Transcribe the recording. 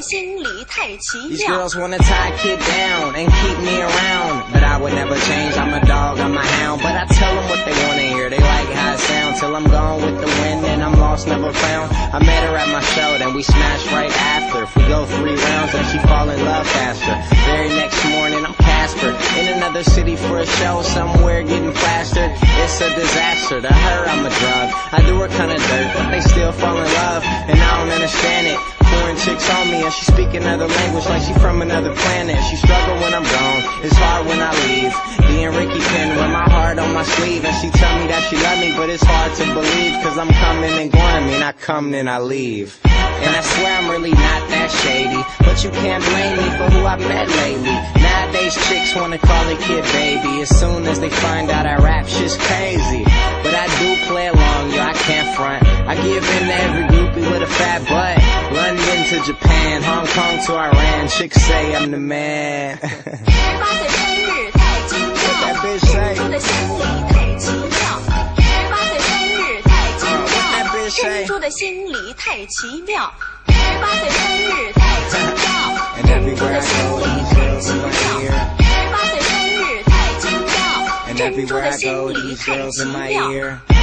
心里太奇 These 妙。 girls wanna tie a kid down and keep me around, but I would never change. I'm a dog, I'm a hound, but I tell them what they wanna hear. They like how it sounds till I'm gone with the wind and I'm lost, never found. I met her at my show, then we smashed right after. If we go 3 rounds, then she fall in love faster. Very next morning, I'm Casper in another city for a show, somewhere getting plastered. It's a disaster. To her, I'm a drug. I do her kinda dirt, but they still fall in love, and I don't understand it. Foreign chicks on me and she speak another language like she from another planet. She struggle when I'm gone, it's hard when I leave. Being Ricky Penn with my heart on my sleeve, and she tell me that she love me, but it's hard to believe, cause I'm coming and going. I mean, I come and I leave. And I swear I'm really not that shady, but you can't blame me for who I met lately. Nowadays chicks wanna call a kid baby as soon as they find out I rap, shit's crazy. But I do play along, yo, I can't front. I give in to every groupie with a fat butt. London to Japan, Hong Kong to Iran, chicks say I'm the man. 18岁生日太奇妙，庆祝的心里太奇妙。18岁生日太奇妙，珍珠的心里太奇妙。18岁生日太奇妙，珍珠的心里太奇妙。18岁生日太奇妙，珍珠的心里太奇妙。